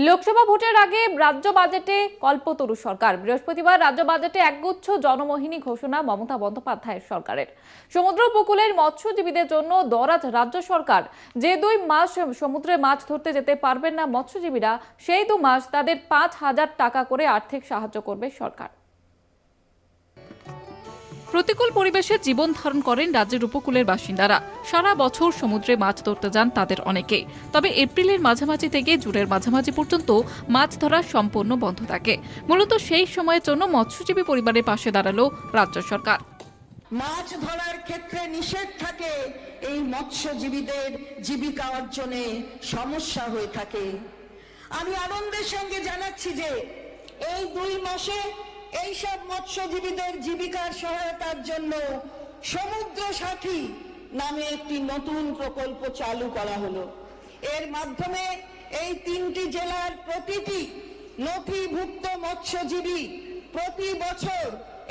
লোকসভা ভোটের আগে রাজ্য বাজেটে কল্পতরু সরকার। বৃহস্পতিবার রাজ্য বাজেটে একগুচ্ছ জনমোহিনী ঘোষণা মমতা বন্দ্যোপাধ্যায়ের সরকারের। সমুদ্র উপকূলের মৎস্যজীবীদের জন্য দরাজ রাজ্য সরকার। যে 2 মাস সমুদ্রে মাছ ধরতে যেতে পারবেন না মৎস্যজীবীরা, সেই 2 মাস তাদের 5,000 টাকা করে আর্থিক সাহায্য করবে সরকার। প্রতিকূল পরিবেশে জীবন ধারণ করেন রাজ্যের উপকূলের বাসিন্দারা। সারা বছর সমুদ্রে মাছ ধরতে যান তাদের অনেকেই। তবে এপ্রিলের মাঝামাঝি থেকে জুনের মাঝামাঝি পর্যন্ত মাছ ধরা সম্পূর্ণ বন্ধ থাকে। মূলত সেই সময়ের জন্য মৎস্যজীবী পরিবারের পাশে দাঁড়ালো রাজ্য সরকার। মাছ ধরার ক্ষেত্রে নিষেধ থাকে, এই মৎস্যজীবীদের জীবিকা অর্জনে সমস্যা হয়ে থাকে। আমি আনন্দের সঙ্গে জানাচ্ছি যে এই 2 মাসে এইসব মৎস্যজীবীদের জীবিকার সহায়তার জন্য সমুদ্র সাথী নামে একটি নতুন প্রকল্প চালু করা হলো। এর মাধ্যমে এই 3টি জেলার প্রতিটি নথিভুক্ত মৎস্যজীবী প্রতি বছর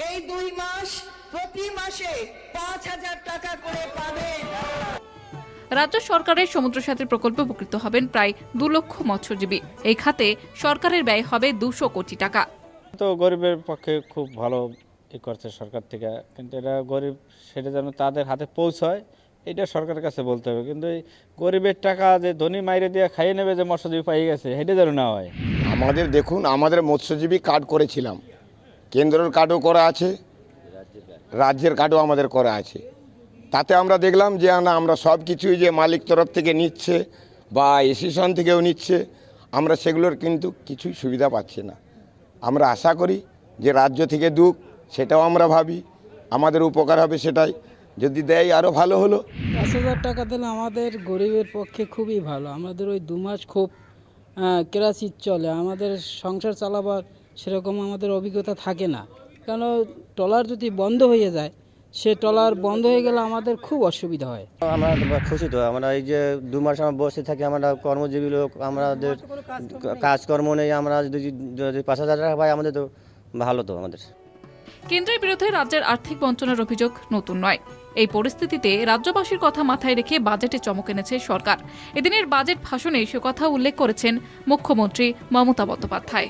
এই 2 মাস প্রতি মাসে 5,000 টাকা করে পাবে। রাজ্য সরকারের সমুদ্র সাথী প্রকল্পে উপকৃত হবেন প্রায় 2 লক্ষ মৎস্যজীবী। এই খাতে সরকারের ব্যয় হবে 200 কোটি টাকা। তো গরিবের পক্ষে খুব ভালো করছে সরকার থেকে, কিন্তু এটা গরিব সেটা যেন তাদের হাতে পৌঁছায় এটা সরকারের কাছে বলতে হবে। কিন্তু এই গরিবের টাকা যে ধনী মাইরে দিয়ে খাইয়ে নেবে যে মৎস্যজীবী পাই গেছে সেটা যেন না হয়। আমাদের দেখুন, আমাদের মৎস্যজীবী কার্ড করেছিলাম, কেন্দ্রের কার্ডও করা আছে, রাজ্যের কার্ডও আমাদের করা আছে। তাতে আমরা দেখলাম যে না, আমরা সব কিছুই যে মালিক তরফ থেকে নিচ্ছে বা এসোসিয়েশন থেকেও নিচ্ছে, আমরা সেগুলোর কিন্তু কিছুই সুবিধা পাচ্ছি না। আমরা আশা করি যে রাজ্য থেকে দুক, সেটাও আমরা ভাবি আমাদের উপকার হবে। সেটাই যদি দেয় আরও ভালো হলো। 5,000 টাকা দিলে আমাদের গরিবের পক্ষে খুবই ভালো। আমাদের ওই 2 মাস খুব কেরাসিত চলে, আমাদের সংসার চালাবার সেরকম আমাদের অভিজ্ঞতা থাকে না। কেন ট্রলার যদি বন্ধ হয়ে যায়, সে ট্রলার বন্ধ হয়ে গেলে আমাদের খুব অসুবিধা হয়। আমরা খুশি তো, আমরা এই যে 2 মাস আমরা বসে থাকি, আমরা কর্মজীবী লোক, আমাদের কাজকর্ম নেই, আমরা যদি 5,000 টাকা পাই আমাদের তো ভালো। তো আমাদের কেন্দ্রের বিরুদ্ধে রাজ্যের আর্থিক বঞ্চনার অভিযোগ নতুন নয়। এই পরিস্থিতিতে রাজ্যবাসীর কথা মাথায় রেখে বাজেটে চমক এনেছে সরকার। এদিনের বাজেট ভাষণে সে কথা উল্লেখ করেছেন মুখ্যমন্ত্রী মমতা বন্দ্যোপাধ্যায়।